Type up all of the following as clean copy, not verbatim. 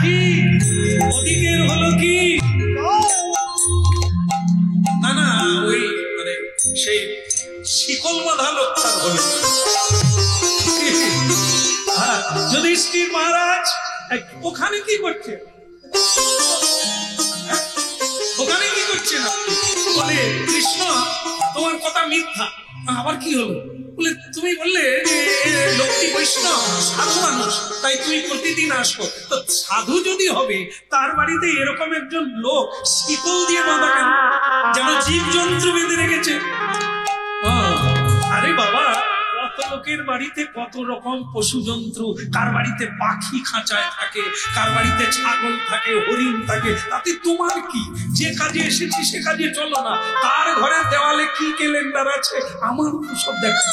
কি ওদিকের হলো কি না না ওই মানে সেই শিকল বাঁধা লোকটার হলো। যুধিষ্ঠির মহারাজ ওখানে কি করছে, ওখানে কি করছেন আপনি? বলে কৃষ্ণ তোমার কথা মিথ্যা। আবার কি হলো? বলে তুমি বললে যে লোকটি বৈষ্ণব সাধু মানুষ, তাই তুমি প্রতিদিন আসো। তো সাধু যদি হবে তার বাড়িতে এরকম একজন লোক শিকল দিয়ে বাঁধা কেন, যেন জীবজন্তু বেঁধে রেখেছে। আরে বাবা, কত লোকের বাড়িতে কত রকম পশু জন্তু, কার বাড়িতে পাখি খাঁচায় থাকে, কার বাড়িতে ছাগল থাকে, হরিণ থাকে, তাতে তোমার কি? যে কাজে এসেছি সে কাজে চলো না। কার ঘরের দেওয়ালে কি ক্যালেন্ডার আছে আমার সব দেখা।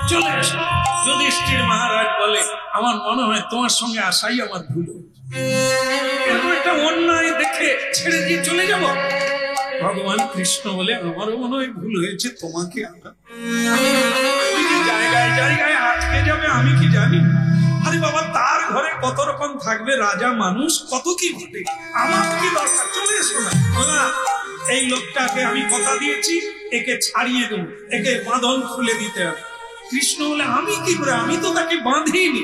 চলে আসো। যুধিষ্ঠির মহারাজ বলে আমার মনে হয় তোমার সঙ্গে আসাই আমার ভুল, একটা অন্যায় দেখে ছেড়ে দিয়ে চলে যাব। ভগবান কৃষ্ণ বলে আমারও মনে হয় ভুল হয়েছে, তোমাকে জায়গায় জায়গায় আটকে যাবে আমি কি জানি। আরে বাবা, তার ঘরে কত রকম থাকবে, রাজা মানুষ, কত কি ঘটে, আমার কি দরকার? চলে এসো না। এই লোকটাকে আমি কথা দিয়েছি, একে ছাড়িয়ে দেবো, একে বাঁধন খুলে দিতে হবে। কৃষ্ণ বলে আমি কি করে, আমি তো তাকে বাঁধিনি,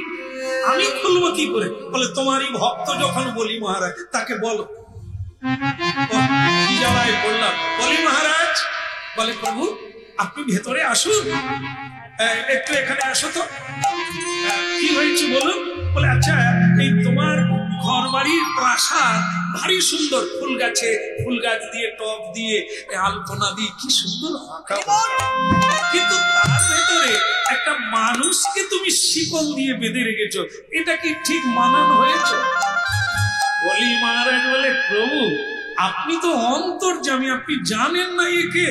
আমি খুলবো কি করে? বলে তোমারই ভক্ত যখন বলি মহারাজ তাকে বলো। কি জ্বালায় পড়লাম, বলি মহারাজ। বলে প্রভু আপনি ভেতরে আসুন, একটু এখানে আসো তো, কি হয়েছে বলুন। বলে আচ্ছা এই তোমার ঘর বাড়ির প্রাসাদ ভারী সুন্দর, ফুল গাছে, ফুল গাছ দিয়ে টব দিয়ে আলপনা দিয়ে কি সুন্দর আঁকা, কিন্তু তার ভেতরে একটা মানুষকে তুমি শিকল দিয়ে বেঁধে রেখেছো, এটা কি ঠিক মানানো হয়েছে? বলি মহারাজ বলে প্রভু আপনি তো অন্তর্যামী, আপনি জানেন না একে।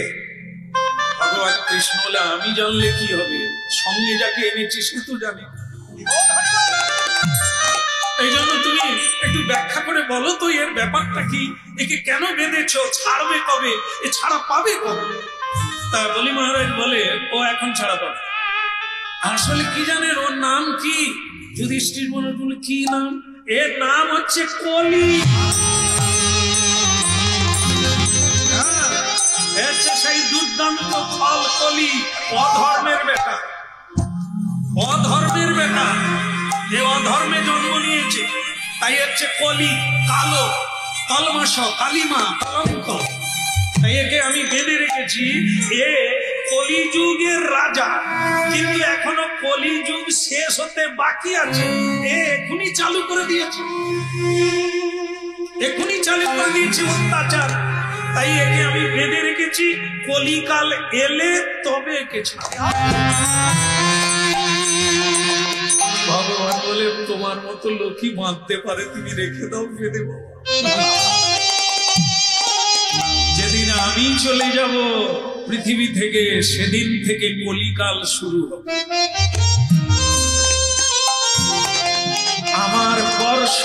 ভগবান কৃষ্ণ বলে আমি জানলে কি হবে, সঙ্গে যাকে এনেছি সে তো জানে। এই জন্য তুমি একটু ব্যাখ্যা করে বলো তো এর ব্যাপারটা কি, একে কেন বেঁধেছো, ছাড়বে কবে, এ ছাড়া পাবে কবে? তা বলি মহারাজ বলে ও এখন ছাড়া পাবে। আসলে কি জানেন ওর নাম কি? যুধিষ্ঠির বলে কি নাম? এর নাম হচ্ছে কলি। সেই দুর্দান্ত ফল কলি, অধর্মের বেটা, অধর্মের বেটা, এ অধর্মে জন্ম নিয়েছে, তাই হচ্ছে কলি, কালো, কলমাস, কালিমা, কলঙ্ক। তাই একে আমি বেঁধে রেখেছি, এ কলিযুগের রাজা, কিন্তু এখনো কলিযুগ শেষ হতে বাকি আছে। এ এখনই চালু করে দিয়েছে, এখনই চালু করে দিয়েছে অত্যাচার। তাই একে আমি বেঁধে রেখেছি, কলিকাল এলে তবে একে ছাড়ব। ভগবান বলে তোমার মতো লোকই বাঁধতে পারে, তুমি রেখে দাও, বেঁধে বাবা। যেদিন আমি চলে যাব পৃথিবী থেকে, সেদিন থেকে কলিকাল শুরু হবে। আমার স্পর্শ,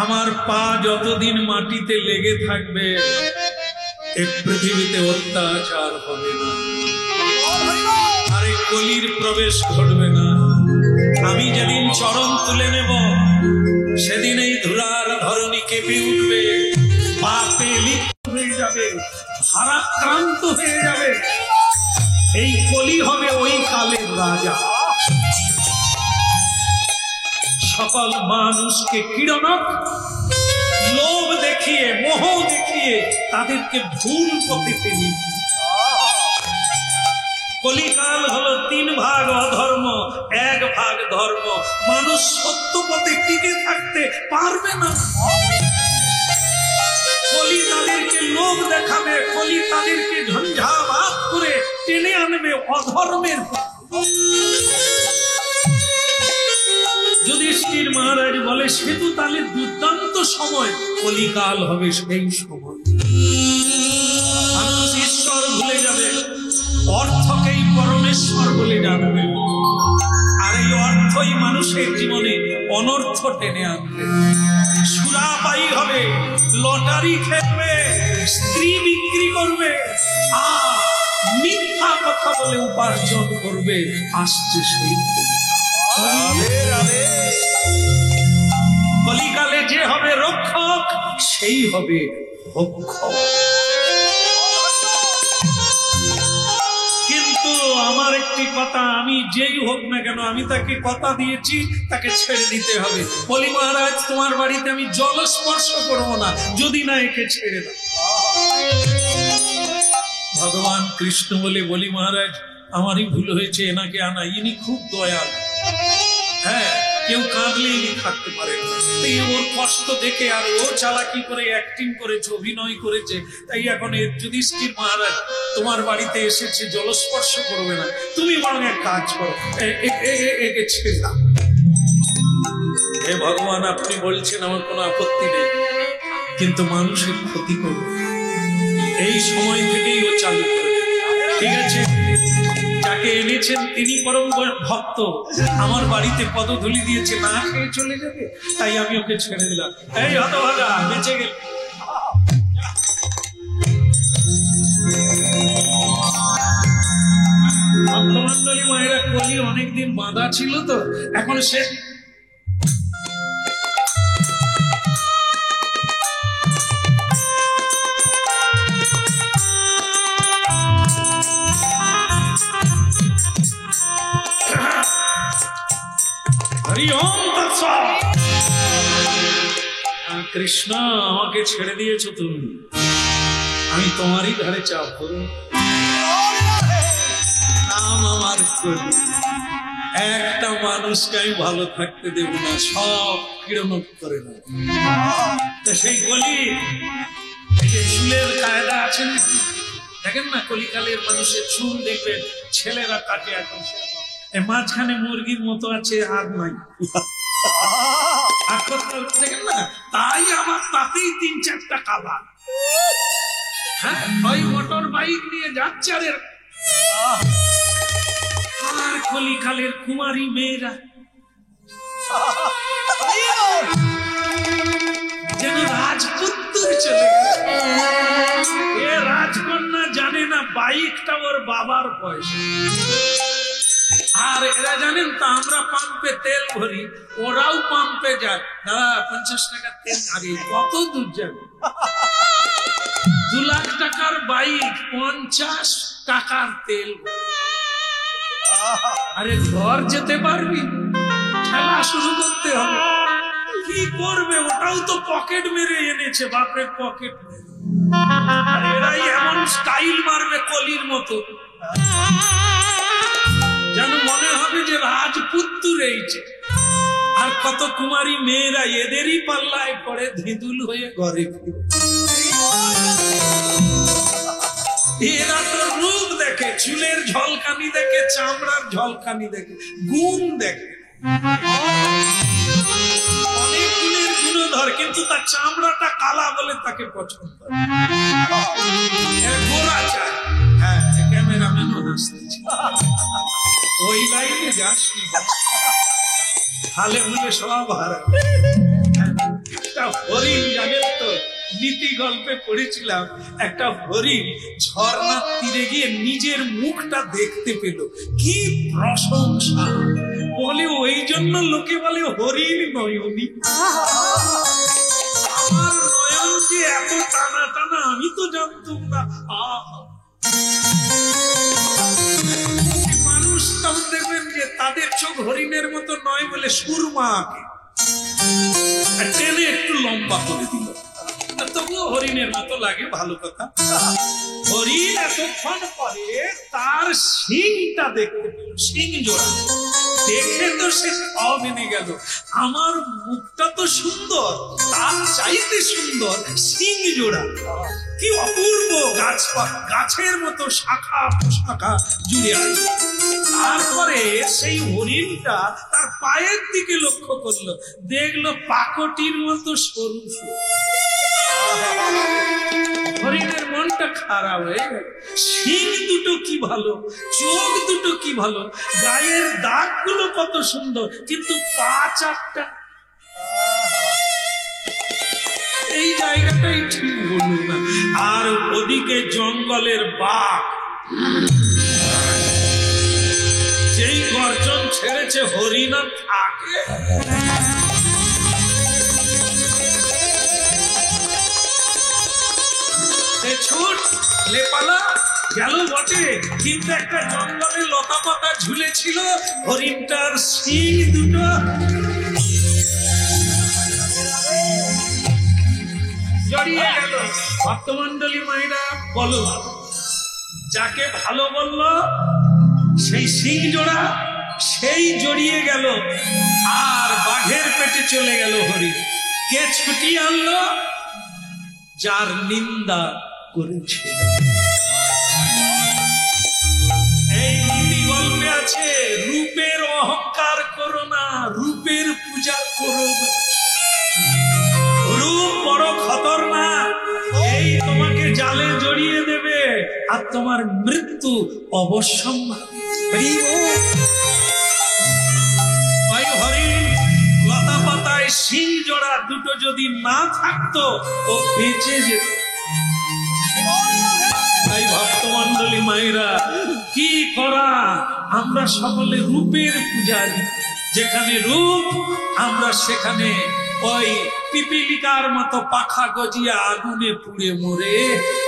আমার পা যতদিন মাটিতে লেগে থাকবে এই পৃথিবীতে অত্যাচার হবে না, আরে কলির প্রবেশ ঘটবে না। আমি যেদিন চরণ তুলে নেব সেদিন এই ধুলার ধরণী কেঁপে উঠবে, পাপে লিপ্ত হয়ে যাবে, ভারাক্রান্ত হয়ে যাবে। এই কলি হবে ওই কালের রাজা, সকল মানুষকে কিরণক লোভ দেখিয়ে, মোহ দেখিয়ে তাদেরকে ভুল পথে ফেলি। কলিকাল হলো 3 ভাগ অধর্ম, 1 ভাগ ধর্ম। মানুষ সত্য পথে টিকে থাকতে পারবে না। কলি তাদেরকে লোভ দেখাবে, কলি তাদেরকে ঝঞ্ঝাবাত করে টেনে আনবে অধর্মের। যুধিষ্ঠির মহারাজ বলে সে তো তাহলে দুর্দান্ত সময়, কলিকাল হবে সেই সময়। মানুষ ঈশ্বর ভুলে যাবে, অর্থকেই পরমেশ্বর বলে জানবে, আর এই অর্থই মানুষের জীবনে অনর্থ টেনে আনবে। সুরাপায়ী হবে, লটারি খেলবে, স্ত্রী বিক্রি করবে, আর মিথ্যা কথা বলে উপার্জন করবে। আসছে সেই কলিকালে যে হবে রক্ষক সেই হবে ভক্ষক। কিন্তু আমার একটি কথা, আমি যেই হোক না কেন আমি তাকে কথা দিয়েছি তাকে ছেড়ে দিতে হবে। বলি মহারাজ তোমার বাড়িতে আমি জল স্পর্শ করবো না যদি না একে ছেড়ে দাও। ভগবান কৃষ্ণ বলি মহারাজ আমারই ভুল হয়েছে এনাকে আনা, ইনি খুব দয়াল। হ্যাঁ, কেউ কাঁদলে ইনি থাকতে পারে না। ওর কষ্ট দেখে আর ও চালাকি করে অ্যাক্টিং করেছে, অভিনয় করেছে, তাই এখন যুধিষ্ঠির মহারাজ তোমার বাড়িতে এসেছে, জলস্পর্শ করবে না, তুমি বরং এক কাজ করো, একে ছেড়ে দাও। হে ভগবান আপনি বলছেন আমার কোনো আপত্তি নেই, কিন্তু মানুষের ক্ষতি করবে, এই সময় থেকেই ও চালু করে। ঠিক আছে, যাকে এনেছেন তিনি পরম ভক্ত, আমার বাড়িতে পদধূলি দিয়েছে, না খেয়ে চলে যাবে, তাই আমি ওকে ছেড়ে দিলাম। এই হতভাগা বেঁচে গেল। ভক্তমন্ডলী মায়েরা, কলি অনেকদিন বাঁধা ছিল তো, এখন সে কৃষ্ণ আমাকে ছেড়ে দিয়েছো তুমি, আমি তোমারই ধারে চাপ নাম আমার করি, একটা মানুষকে আমি ভালো থাকতে দেব না, সব কিরণক করে না। তো সেই কলি, এই যে চুলের কায়দা আছে দেখেন না, কলিকালের মানুষের চুল দেখবেন ছেলেরা কাটে এখন, মাঝখানে মুরগির মতো আছে আর নাই, দেখেন না, তাই আমার তাতেই 3-4টা কালা। হ্যাঁ, ওই মোটর বাইক নিয়ে যাচ্ছে আর কলিকালের কুমারী মেয়েরা যেন রাজপুত্র চলে গেছে। এ রাজকন্যা জানে না বাইকটা ওর বাবার পয়সা, আর এরা জানেন তো আমরা পাম্পে তেল ভরি, ওরাও পাম্পে যায়, দাদা 50 টাকার তেল, আগে কত দূর যাবে? 2 লাখ টাকার বাইক, 50 টাকার তেল। আরে ঘর যেতে পারবি? খেলা শুরু করতে হবে। কি করবে? ওটাও তো পকেট মেরে এনেছে, বাপের পকেট মেরে। আর এরাই এমন স্টাইল মারবে কলির মতো, যেন মনে হবে যে রাজপুত্র রয়েছে। আর কত কুমারী মেয়েরা এদেরই পাল্লায় পড়ে ধিদুল হয়ে ঘরে ফিরে। এরা তো রূপ দেখে, চুলের ঝলকানি দেখে, চামড়ার ঝলকানি দেখে, গুণ দেখে। অনেক গুণের গুণধর, কিন্তু তার চামড়াটা কালা বলে তাকে পছন্দ। গোরা চায়। হ্যাঁ, ক্যামেরাম্যানও হাসতেছে। ওই লাইনে যাসনি, হালে মুলে সব হারা। একটা হরিণ, জানেন তো, নীতি গল্পে পড়েছিলাম, একটা হরিণ ঝর্ণার তীরে গিয়ে নিজের মুখটা দেখতে পেল, কি প্রশংসা! বলে ওই জন্য লোকে বলে হরিণ নয়নী। আমার নয়ন যে এত টানা টানা আমি তো জানতাম না। মানুষ তখন দেখবেন যে তাদের চোখ হরিণের মতো নয় বলে সুরমা আঁকে, টেনে একটু লম্বা করে দিল, তবুও হরিণের মতো লাগে, ভালো কথা। হরিণ এতক্ষণ পরে তার শিংটা দেখতে পেল, শিং জোড়া দেখে তো সে সব এনে গেল। আমার মুখটা তো সুন্দর, তার চাইতে সুন্দর শিং জোড়া, কি অপূর্ব! গাছের মতো শাখা শাখা জুড়ে আছে। তারপরে সেই হরিণটা তার পায়ের দিকে লক্ষ্য করলো, দেখলো পাকটির মতো সরু সরু। হরিণের মনটা খারাপ হয়ে গেল। শিং দুটো কি ভালো, চোখ দুটো কি ভালো, গায়ের দাগগুলো কত সুন্দর, কিন্তু পা 4টা। এই জায়গাটাই ঠিক বলল না। আর ওদিকে জঙ্গলের বাঘ যেই গর্জন ছেড়েছে দেশে হরিণা থাকে? ছুট লেপালা গেল বটে, কিন্তু একটা জঙ্গলে লতা পাতা ঝুলেছিল, হরিণটার শিং দুটো জড়িয়ে গেল। ভক্তমন্ডলী মায়েরা বলো, যাকে ভালো বলল সেই শিং জোড়া সেই জড়িয়ে গেল, আর বাঘের পেটে চলে গেল হরিণ। কে ছুটিয়ে আনলো? যার নিন্দা করেছিল। এই নীতি গল্পে আছে, রূপের অহংকার করো না, রূপের পূজা করো না। রূপ বড় খতরনাক, এই তোমাকে জালে জড়িয়ে দেবে আর তোমার মৃত্যু অবশ্যম্ভাবী। ওই হরিণ লতা পাতায় শিং জোড়া দুটো যদি না থাকতো ও বেঁচে যেত। তাই ভক্তমন্ডলী মায়েরা, কি করা, আমরা সকলে রূপের পূজারী। যেখানে রূপ আমরা সেখানে ওই পিপিলিকার মতো পাখা গজিয়ে আগুনে পুড়ে মরে,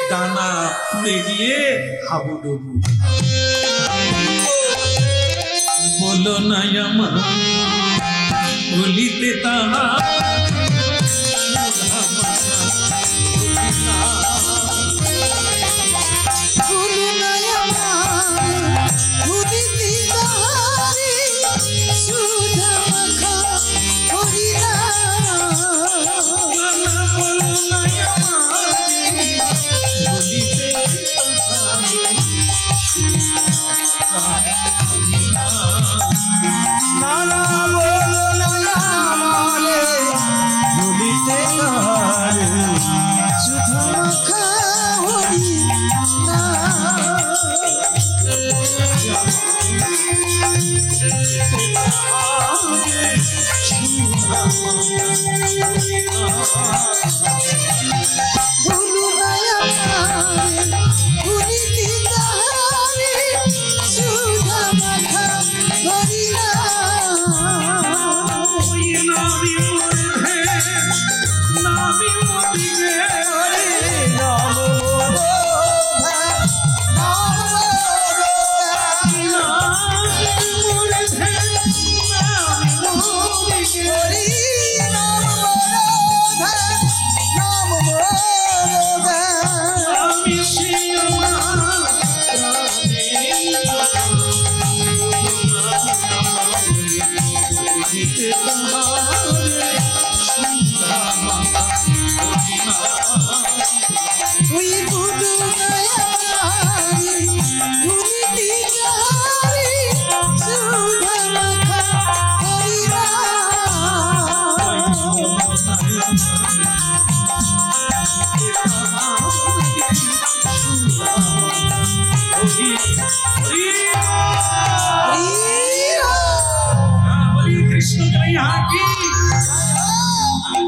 ডানা পুড়ে গিয়ে হাবুডুবু। বলো না আমার বলিতে তাহা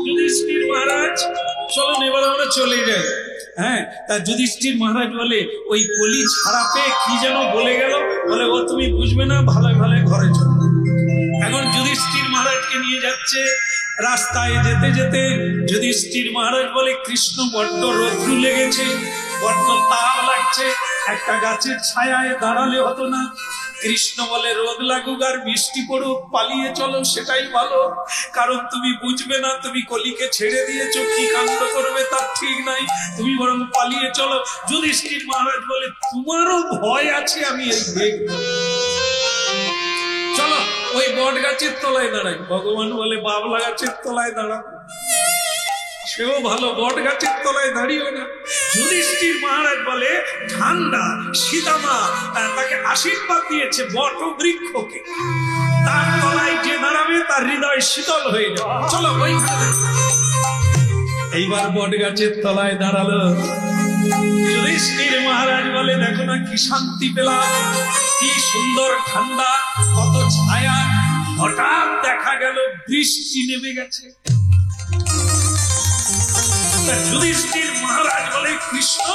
যুধিষ্ঠির মহারাজ, চলুন এবার আমরা চলে যাই। হ্যাঁ, তা যুধিষ্ঠির মহারাজ বলে, ওই কলি ছাড়া পেয়ে কি যেন বলে গেল, বলে ও তুমি বুঝবে না, ভালো ভালো ঘরে চলো। এখন যুধিষ্ঠির মহারাজকে নিয়ে যাচ্ছে, রাস্তায় যেতে যেতে যুধিষ্ঠির মহারাজ বলে, কৃষ্ণ বড্ড রৌদ্রু লেগেছে, বড্ড তাপ লাগছে, একটা গাছের ছায়ায় দাঁড়ালে হতো না? কৃষ্ণ বলে, রোদ লাগুক আর বৃষ্টি পড়ুক, পালিয়ে চলো, সেটাই ভালো, কারণ তুমি বুঝবে না, তুমি কলিকে ছেড়ে দিয়েছো, কি কাণ্ড করবে তার ঠিক নাই, তুমি বরং পালিয়ে চলো। যুধিষ্ঠির মহারাজ বলে, তোমারও ভয় আছে, আমি এই দেখব, চলো ওই বট গাছের তলায় দাঁড়াই। ভগবান বলে, বাবলা গাছের তলায় দাঁড়াবো, সেও ভালো, বট গাছের তলায় দাঁড়িয়েও না। যুধিষ্ঠির মহারাজ বলে, ঠান্ডা সীতামা তাকে আশীর্বাদ দিয়েছে বট বৃক্ষকে, তার তলায় যে দাঁড়াবে তার হৃদয় শীতল হয়ে যাবে, চলো ওইখানে। এইবার বট গাছের তলায় দাঁড়ালো। যুধিষ্ঠির মহারাজ বলে, দেখো না কি শান্তি পেলাম, কি সুন্দর ঠান্ডা, কত ছায়া। হঠাৎ দেখা গেল বৃষ্টি নেমে গেছে। যুধিষ্ঠির মহারাজ বলে, কৃষ্ণ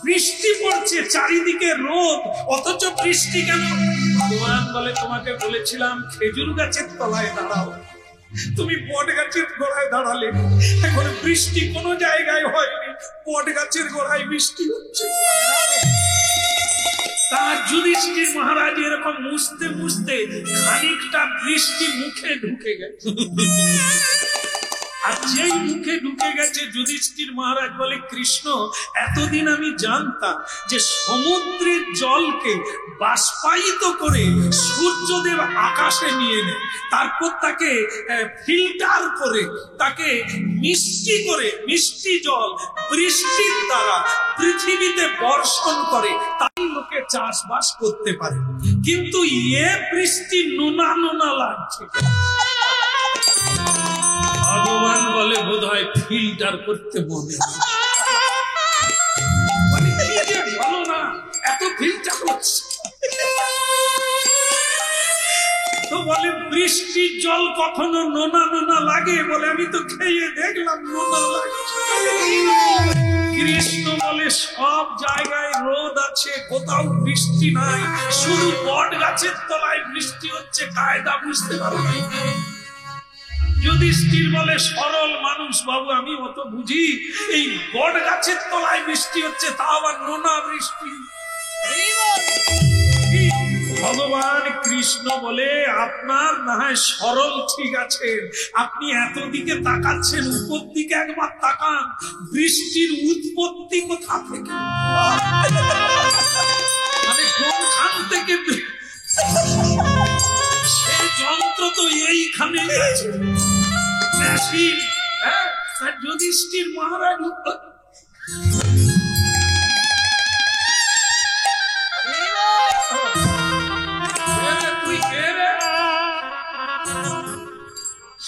বৃষ্টি পড়ছে, চারিদিকে রোদ, অথচ বৃষ্টি কেন? ভগবান বলে তোমাকে বলেছিলাম খেজুর গাছের তলায় দাঁড়াও, তুমি বট গাছের গোড়ায় দাঁড়ালে। এখন বৃষ্টি কোনো জায়গায় হয়নি, বট গাছের গোড়ায় বৃষ্টি হচ্ছে। তার যুধিষ্ঠির মহারাজ এরকম মুছতে মুছতে খানিকটা বৃষ্টি মুখে ঢুকে গেছে। আর যেই মুখে ঢুকে গেছে, যুধিষ্ঠির মহারাজ বলে কৃষ্ণ, এতদিন আমি জানতাম যে সমুদ্রের জলকে বাষ্পায়িত করে সূর্যদেব আকাশে নিয়ে নেয়, তারপর তাকে ফিল্টার করে তাকে মিষ্টি করে, মিষ্টি জল বৃষ্টির দ্বারা পৃথিবীতে বর্ষণ করে, তাই লোকে চাষবাস করতে পারে। কিন্তু এ বৃষ্টি নোনা নোনা লাগছে। ভগবান বলে বোধহয় ফিল্টার করতে মনে ভালো না, এত ফিল্টার করছে। তো বলে বৃষ্টির জল কখনো নোনা নোনা লাগে? বলে আমি তো খেয়ে দেখলাম নোনা লাগছে। কৃষ্ণ বলে সব জায়গায় রোদ আছে, কোথাও বৃষ্টি নাই, শুধু বট গাছের তলায় বৃষ্টি হচ্ছে, কায়দা বুঝতে পারো না। যুধিষ্ঠির বলে সরল মানুষ বাবু, আমি অত বুঝি, এই বট গাছের তলায় বৃষ্টি হচ্ছে, তা আবার নোনা বৃষ্টি। ভগবান কৃষ্ণ বলে আপনার না হয় সরল ঠিক আছে, আপনি এত দিকে তাকাচ্ছেন, উপর দিকে একবার তাকান, বৃষ্টির উৎপত্তি কোথা থেকে, মানে কোনখান থেকে? সেই যন্ত্র তো এইখানে আছে। যুধিষ্ঠির মহারাজ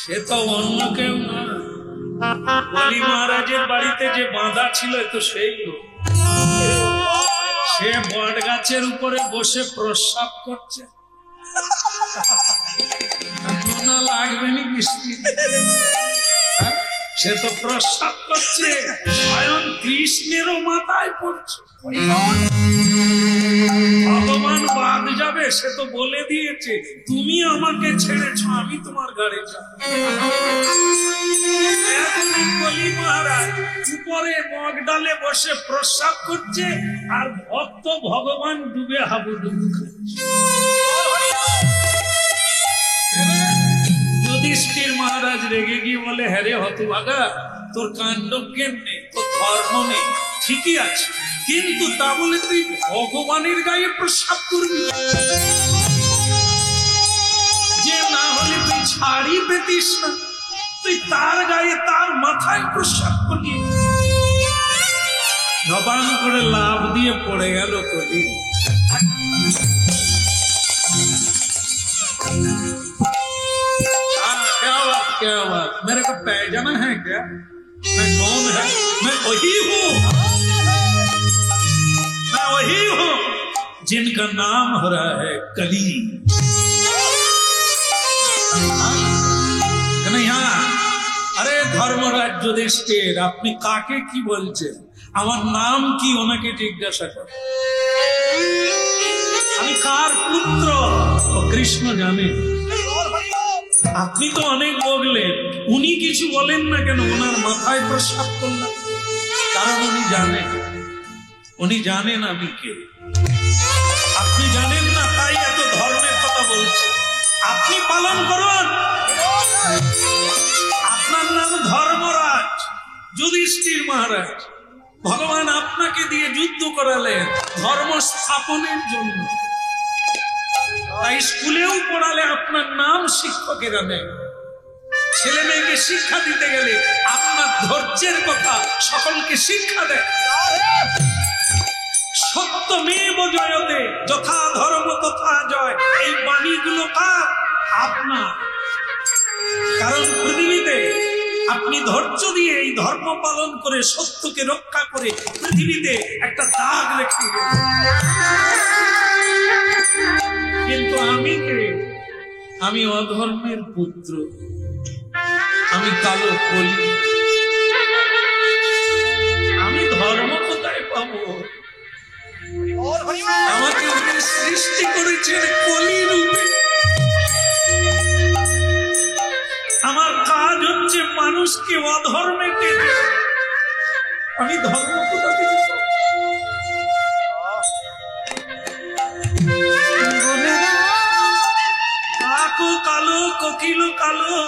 সে তো অন্য কেউ না, বলি মহারাজের বাড়িতে যে বাঁধা ছিল তো সেই লোক। সে বট গাছের উপরে বসে প্রস্রাব করছে, লাগবে নি বৃষ্টি, সে তো প্রস্রাব করছে, স্বয়ং কৃষ্ণেরও মাথায় পড়ছে। ভগবান বাদ যাবে, সে তো বলে দিয়েছে তুমি আমাকে ছেড়েছ, আমি তোমার ঘাড়ে যাব। বলি মহারাজ উপরে মগ ডালে বসে প্রস্রাব করছে, আর ভক্ত ভগবান ডুবে হাবুডুবু খাচ্ছে। যুধিষ্ঠির মহারাজ রেগে গিয়ে বলে, হ্যাঁ রে হতভাগা, তোর কাণ্ড জ্ঞান নেই, তোর ধর্ম নেই, ঠিকই আছে, কিন্তু তা বলে তুই ভগবানের গায়ে প্রস্রাব করবি? যে না হলে তুই ছাড়ি পেতিস না, তুই তার গায়ে, তার মাথায় প্রস্রাব করবি। নবান করে লাভ দিয়ে পড়ে গেল কলি। क्या बात, मेरे को पहचाना है क्या? मैं कौन है? मैं वही हूँ, मैं वही हूँ जिनका नाम हो रहा है कली। अरे धर्मराज যুধিষ্ঠির, আপনি কাকে কি বলছেন? আমার নাম কি ওনাকে জিজ্ঞাসা কর। আমি কার পুত্র ও কৃষ্ণ জানে। আপনি তো অনেক বললেন, উনি কিছু বলেন না কেন? ওনার মাথায় প্রস্রাব করলাম, কারণ উনি জানেন আমি কে। আপনি জানেন না, তাই এত ধর্মের কথা বলছে। আপনি পালন করুন, আপনার নাম ধর্মরাজ যুধিষ্ঠির মহারাজ। ভগবান আপনাকে দিয়ে যুদ্ধ করালেন ধর্ম স্থাপনের জন্য, তাই স্কুলেও পড়ালে আপনার নাম শিক্ষকেরা নেয়। ছেলে মেয়েকে শিক্ষা দিতে গেলে আপনার ধৈর্যের কথা সকলকে শিক্ষা দেয়। সত্যমেব জয়তে, যথা ধর্ম তথা জয়, এই বাণীগুলো কার? আপনার। কারণ পৃথিবীতে আপনি ধৈর্য দিয়ে এই ধর্ম পালন করে সত্যকে রক্ষা করে পৃথিবীতে একটা দাগ রেখে গেলেন। কিন্তু আমি কে? আমি অধর্মের পুত্র, আমি কালো কলি। আমি ধর্ম কোথায় পাবো? আমাকে উনি সৃষ্টি করেছেন কলি রূপে। আমার কাজ হচ্ছে মানুষকে অধর্মে টেনে। আমি ধর্ম কোথা থেকে পাবো? কাকও কালো, কোকিলও কালো,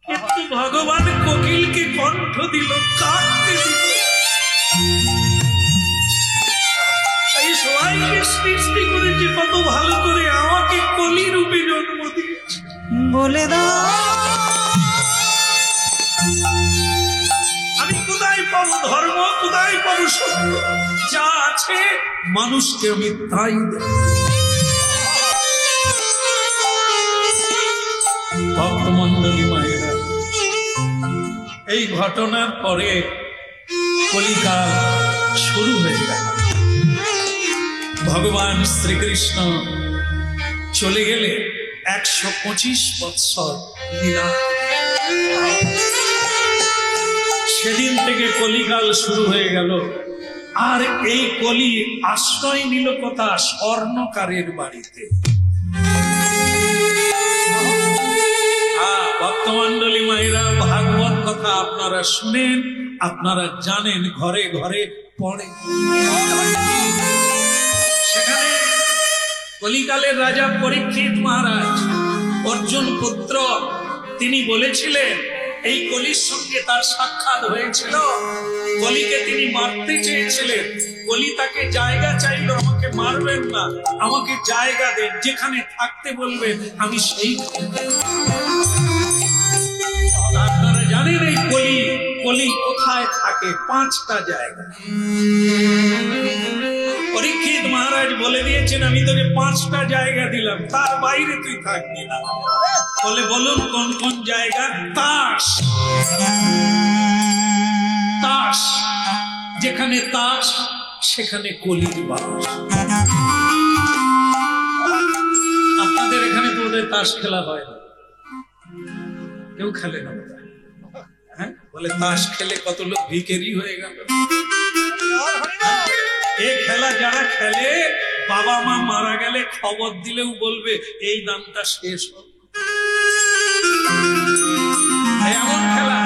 কিন্তু ভগবান কোকিলকে কণ্ঠ দিল, কাককে দিল। এই সবাইকে সৃষ্টি করেছে কত ভালো করে, আমাকে কলি রূপে জন্ম দিয়েছে। বলে দাও আমি কোথায় পাবো ধর্ম, কোথায় পাবো সত্য? যা আছে মানুষকে আমি তাই দেব। ভক্তমণ্ডলী মায়েরা, এই ঘটনার পরে কলিকাল শুরু হয়ে গেল। ভগবান শ্রীকৃষ্ণ চলে গেলে 125 বৎসর লীলা। সেদিন থেকে কলিকাল শুরু হয়ে গেল। আর এই কলি আশ্রয় নিল কথা স্বর্ণকারের বাড়িতে। ভক্তমণ্ডলী মায়েরা, ভাগবত কথা আপনারা শুনেন, আপনারা জানেন, ঘরে ঘরে পড়ে। সেখানে কলিকালের রাজা পরীক্ষিত মহারাজ, অর্জুন পুত্র, তিনি বলেছিলেন, এই কলির সঙ্গে তার সাক্ষাৎ হয়েছিল। কলিকে তিনি মারতে চেয়েছিলেন। কলি তাকে জায়গা চাইল, আমাকে মারবেন না, আমাকে জায়গা দেন, যেখানে থাকতে বলবেন আমি সেই। আপনারা জানেন এই কলি কোথায় থাকে? 5টা জায়গা। পরীক্ষিত মহারাজ বলে দিয়েছেন, আমি তোকে 5টা জায়গা দিলাম, তার বাইরে তুই থাকবি না। বলে বলুন কোন কোন জায়গা? তাস, তাস, যেখানে তাস সেখানে কলির বাস। আপনাদের এখানে তো ওদের তাস খেলা হয় না, কেউ খেলে না। হ্যাঁ, বলে তাস খেলে কত লোক ভিখারি হয়ে গেল। এই খেলা যারা খেলে, বাবা মা মারা গেলে খবর দিলেও বলবে এই দামটা শেষ হবে। এমন খেলা,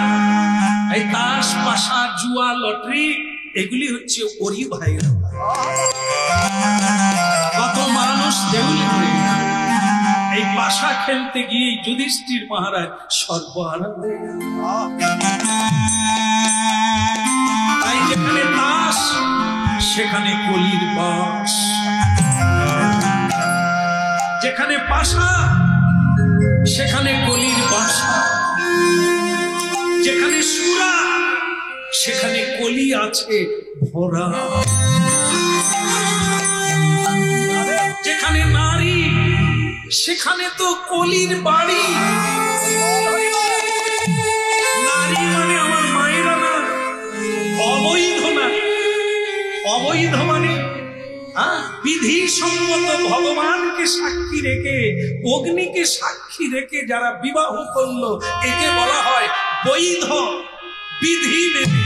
এই তাস, পাশা, জুয়া, লটারি, এগুলি হচ্ছে ওরি ভাইরা। কত মানুষ দেউলে হয়ে গেল এই পাশা খেলতে গিয়ে। যুধিষ্ঠির মহারাজ সর্বহারা হয়ে গেল। তাই যেখানে তাস সেখানে কলির বাস, যেখানে পাশা সেখানে কলির বাসা, যেখানে সুরা সেখানে কলি আছে ভরা, যেখানে নারী সেখানে তো কলির বাড়ি। নারী মানে আমার মায়েরা না, অবৈধ নারী। অবৈধ মানে বিধি সম্মত ভগবানকে সাক্ষী রেখে, অগ্নিকে সাক্ষী রেখে যারা বিবাহ করলো, একে বলা হয় বৈধ, বিধি মেনে।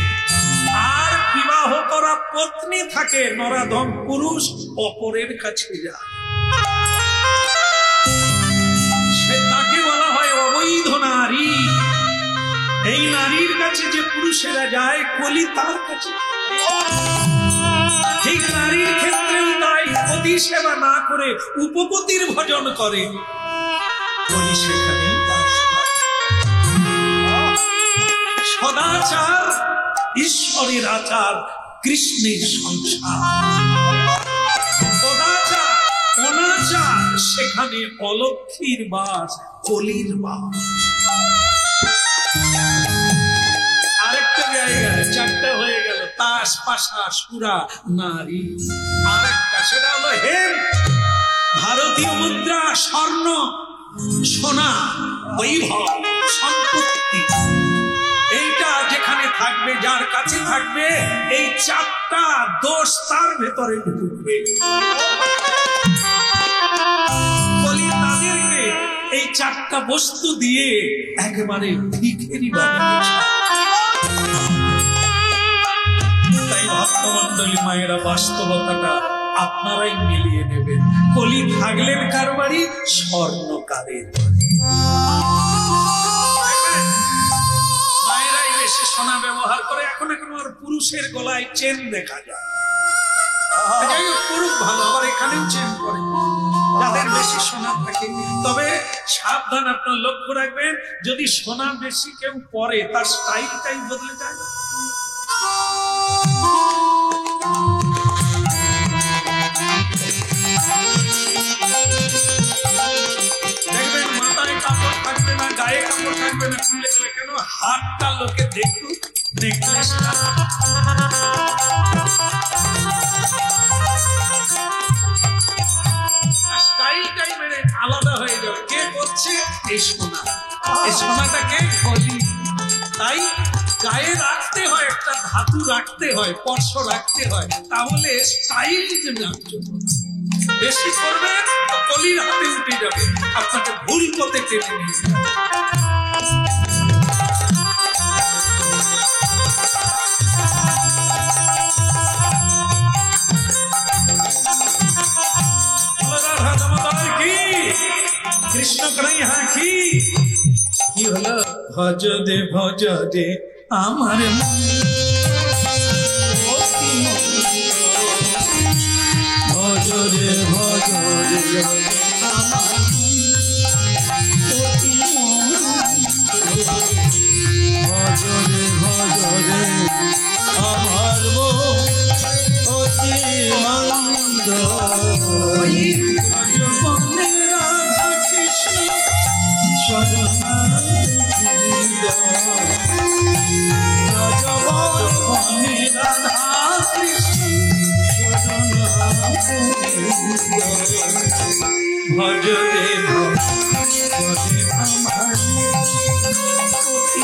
আর বিবাহ করা পত্নী থাকে নরাধম পুরুষ, অপরের কাছে যায়, সে তাকে বলা হয় অবৈধ নারী। এই নারীর কাছে যে পুরুষেরা যায়, কলি তার কাছে। ঠিক নারীর ক্ষেত্রেও তাই, পতি সেবা না করে উপপতির ভজন করে, কলি সেখানেই সদাচার, ঈশ্বরের আচার, কৃষ্ণের সংসার। সদাচার অনাচার, সেখানে অলক্ষীর বাস, কলির বাস। আরেকটা জায়গায় 4টা হয়ে গেল, তাস, পাশা, সুরা, নারী। আরেকটা, সেটা হলো হেম, ভারতীয় মুদ্রা, স্বর্ণ, সোনা, বৈভব, সম্পত্তি। এইটা যেখানে থাকবে, যার কাছে থাকবে, এই 4টা দোষ তার ভেতরে ঢুকবে। বলি তাদেরকে এই 4টা বস্তু দিয়ে একেবারে ভিখারি বানিয়েছে। তাই ভক্তমণ্ডলী মায়েরা, বাস্তবতাটা আপনারাই মিলিয়ে নেবেন। কলি থাকলেন কার বাড়ি? স্বর্ণকারের বাড়ি। মায়েরাই বেশি সোনা ব্যবহার করে। এখন আর পুরুষের গলায় চেন দেখা যায়, পুরুষ ভালো, আবার এখানেও চেন করে যাদের বেশি সোনা থাকে। তবে সাবধান, আপনার লক্ষ্য রাখবেন, যদি সোনা বেশি কেউ পরে তার স্টাইলটাই বদলে যায়। দেখবেন মাথায় কাপড় থাকবে না, গায়ে কাপড় থাকবে না, খুলে গেলে কেন হাতটা লোকে দেখুক, নেকলেসটা। স্টাইলটাই মেরে আলাদা হয়ে যাবে। কে করছে? এই সোনা। এই সোনাটাকে কলি। তাই গায়ে রাখতে হয়, একটা ধাতু রাখতে হয়, স্পর্শ রাখতে হয়, তাহলে স্টাইল যে বেশি করবে কলির হাতে উঠে যাবে, আপনাকে ভুল পথে টেনে নিয়ে যাবে। কৃষ্ণ কন্হা কি কি হলো? ভজ দে আমার ভজ দে আমার অতি মন্দ। ভজ দেব আমার ভজরে আমার ভজরে আমার অতি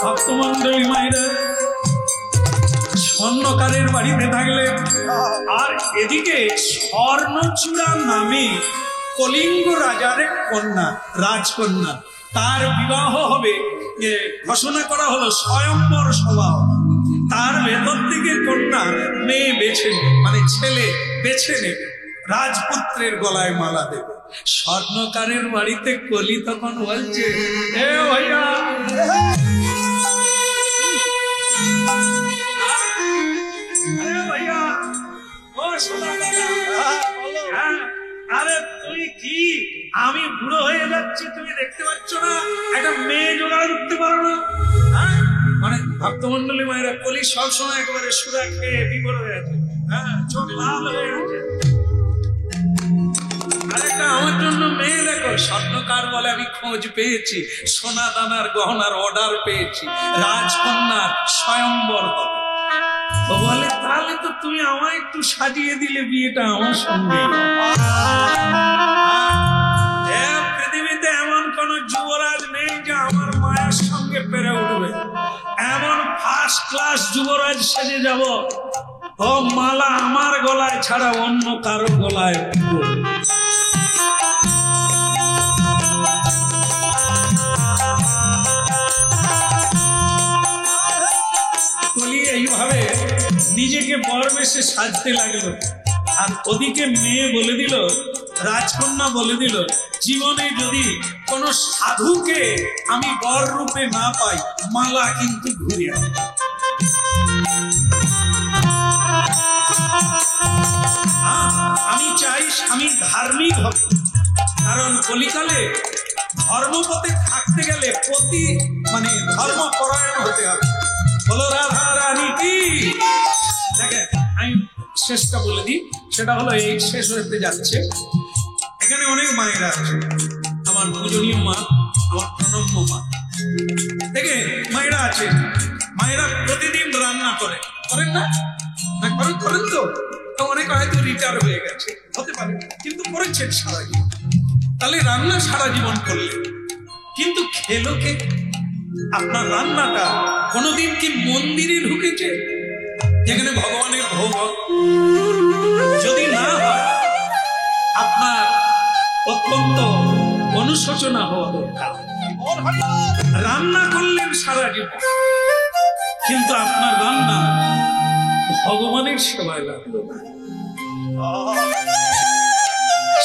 ভক্তমন্ডলী মায়েরা, স্বর্ণকারের বাড়িতে থাকলে আর এদিকে স্বর্ণচূড়া নামে কলিঙ্গ রাজার কন্যা, রাজকন্যা, তার বিবাহ হবে, ঘোষণা করা হলো, স্বয়ম্বর সভা। তার ভেতর থেকে কন্যা মেয়ে বেছে নেবে, মানে ছেলে বেছে নেবে, রাজপুত্রের গলায় মালা দেবে। স্বর্ণকারের বাড়িতে কলি তখন বলছে, এ ভাইয়া আরে তুই কি, আমি বুড়ো হয়ে যাচ্ছি, তুমি দেখতে পাচ্ছ না একটা মেয়ে জোগাড় করতে পারো না? মানে ভক্তমন্ডলী মায়েরা, কলি সবসময় একেবারে সুরা খেয়ে বিপদ হয়ে আছে, চোখ লাল হয়ে আছে। আরেকটা আমার জন্য মেয়ে দেখো। স্বর্ণকার বলে, আমি খোঁজ পেয়েছি, সোনা দানার গহনার অর্ডার পেয়েছি, রাজকন্যার স্বয়ম্বর হবে। বলে তাহলে তো তুমি আমায় একটু সাজিয়ে দিলে বিয়েটা আমার সঙ্গে। পৃথিবীতে এমন কোন যুবরাজ নেই যে আমার মায়ের সঙ্গে পেরে উঠবে। এমন ফার্স্ট ক্লাস যুবরাজ সেজে যাব, ও মালা আমার গলায় ছাড়া অন্য কারো গলায়। এইভাবে নিজেকে বর বেশে সাজতে লাগলো। আর ওদিকে মেয়ে বলে দিল, রাজকন্যা বলে দিল, জীবনে যদি কোন সাধুকে আমি বর রূপে না পাই, মালা কিন্তু ঘুরে আসবে। আমি চাই স্বামী ধার্মিক হবে, কারণ কলিকালে ধর্মপথে থাকতে গেলে প্রতি মানে ধর্মপরায়ণ হতে হবে। বলো রাধা রানী কি। দেখেন আমি শেষটা বলে দিই, সেটা হলো এই, শেষ হতে যাচ্ছে। এখানে অনেক মায়েরা আছে, আমার পূজনীয় মা আমার প্রণম্য মা। দেখে মায়েরা আছে, মায়েরা প্রতিদিন রান্না করেন না? করেন তো। অনেক হয়তো রিটায়ার হয়ে গেছে, হতে পারে, কিন্তু করেছেন সারা জীবন। তাহলে রান্না সারা জীবন করলেন, কিন্তু খেলো কে? আপনার রান্নাটা কোনোদিন কি মন্দিরে ঢুকেছে যেখানে ভগবানের ভোগ? যদি না হয়, আপনার অত্যন্ত অনুশোচনা হওয়া দরকার। রান্না করলেন সারা জীবন, কিন্তু আপনার রান্না ভগবানের সেবায় লাগলো না।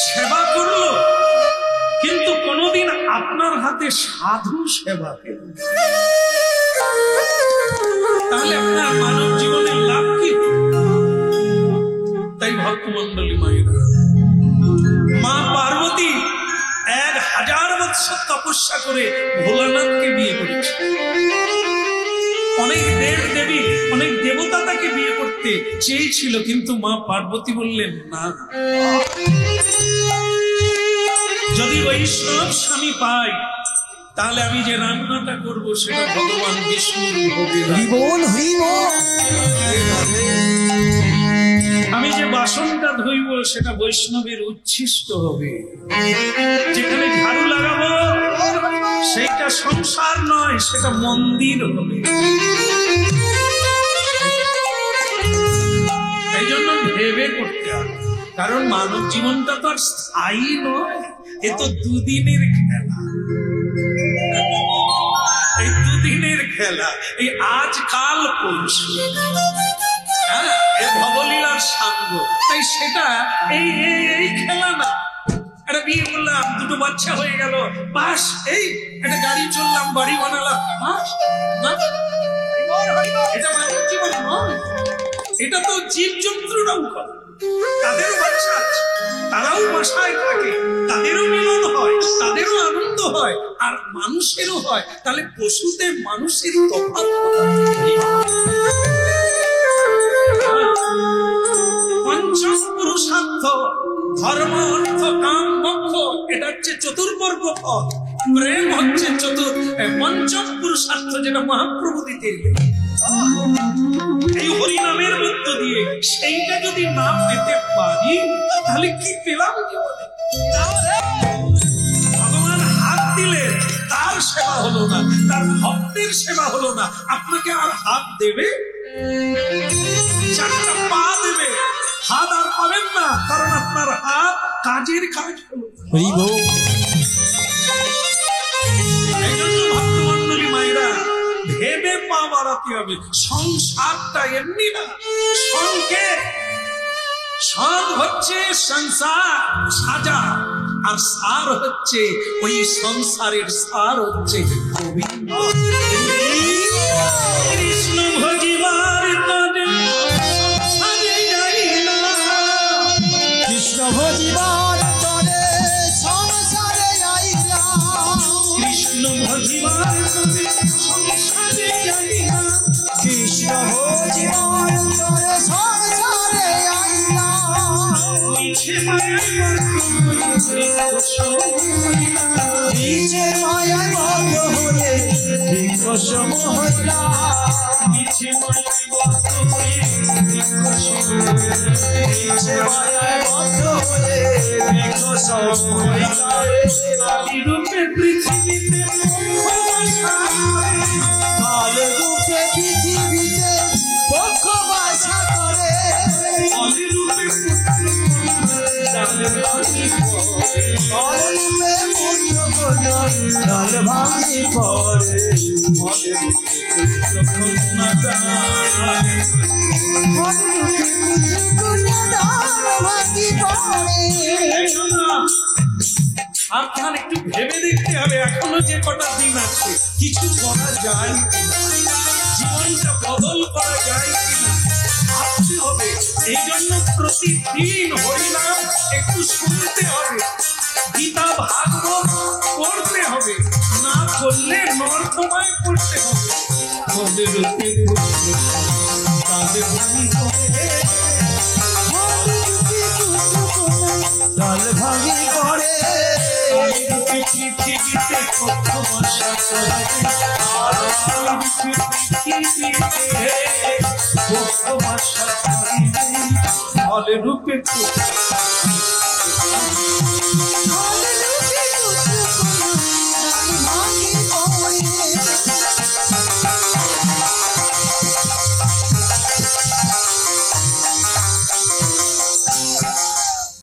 সেবা করলো, কিন্তু কোনোদিন আপনার হাতে সাধু সেবা পেল। তাহলে আপনার মানব জীবনের লাভ কি? তাই ভক্তমন্ডলী মায়েরা, মা পার্বতী 1000 বৎসর তপস্যা করে ভোলানাথকে বিয়ে করেছে। অনেক দেব দেবী, অনেক দেবতা তাকে বিয়ে করতে চেয়েছিল, কিন্তু মা পার্বতী বললেন না। যদি বৈষ্ণব স্বামী পাই, তাহলে আমি যে রান্নাটা করব সেটা ভগবান বিষ্ণুর ভোগে। আমি যে বাসনটা ধুইব সেটা বৈষ্ণবের উচ্ছিষ্ট হবে। যেখানে ঝাড়ু লাগাবো সেইটা সংসার নয়, সেটা মন্দির হবে। এই জন্য ভেবে করতে হবে, কারণ মানব জীবনটা তো আর স্থায়ী নয়, এ তো দুদিনের খেলা। এই দুদিনের খেলা, এই আজকাল পরশু, ভবলীলার সাঙ্গ। তাই সেটা এই খেলা না। একটা বিয়ে করলাম, 2টো বাচ্চা হয়ে গেল, বাস। এই একটা গাড়ি চললাম, বাড়ি বানালাম, বাস না। এটা মানব জীবন নয়। এটা তো জীবজন্তুরাও করে, তাদেরও বাচ্চা আছে, তারাও বাসায় থাকে, তাদেরও মিলন হয়, তাদেরও আনন্দ হয়, আর মানুষেরও হয়। তাহলে পশুতে মানুষের তফাৎ পঞ্চম পুরুষার্থ, ধর্ম, অর্থ, কাম, মোক্ষ, এটা হচ্ছে চতুর্বর্গ পথ। প্রেম হচ্ছে পঞ্চম পুরুষার্থ, যেটা মহাপ্রভু দিতে। এই হরিনামের মধ্য দিয়ে সেইটা যদি না পেতে পারি, তাহলে কি পেলাম? কি বলে ভগবান হাত দিলে তার সেবা হলো না, তার ভক্তের সেবা হলো না। আপনাকে আর হাত দেবে, 4টা পা দেবে, হাত আর পাবেন না, কারণ আপনার হাত কাজের কাজ হলো। এই জন্য ভক্তমন্ডলী মায়েরা, ভেবে পা বাড়াতে হবে। সংসারটা এমনি না, সং হচ্ছে সংসার সাজা, আর সার হচ্ছে ওই সংসারের সার হচ্ছে গোবিন্দ। কৃষ্ণ ভজিবার তরে সংসারে যাই না, কৃষ্ণ ভজিবার তরে সংসারে যাই না, কৃষ্ণ ভজিবার তরে সংসারে যাই না, কৃষ্ণ ভজিবার তরে সংসারে যাই না। নিচে মায়ায় মগ্ন হয়ে বিকশম হইলা, নিচে মায়ায় মগ্ন হয়ে বিকশম হইলা। রূপে পৃথিবীতে রূপে পৃথিবীতে পক্ষ বাসা করে, ডাল ভাঙি পড়ে, আপনার একটু ভেবে দেখতে হবে, এখনো যে কটা দিন আছে কিছু করা যায় কিনা, জীবনটা বদল করা যায় কিনা ভাবতে হবে। এই জন্য প্রতিদিন হরিনাম একটু শুনতে হবে, গীতা ভাগবত পড়তে হবে, না করলে নর্দমায় পড়তে হবে। ডাল ভাঙি করে পৃথিবীতে কত আশা করিবে পৃথিবীতে কত আশা করিবে ফল রূপে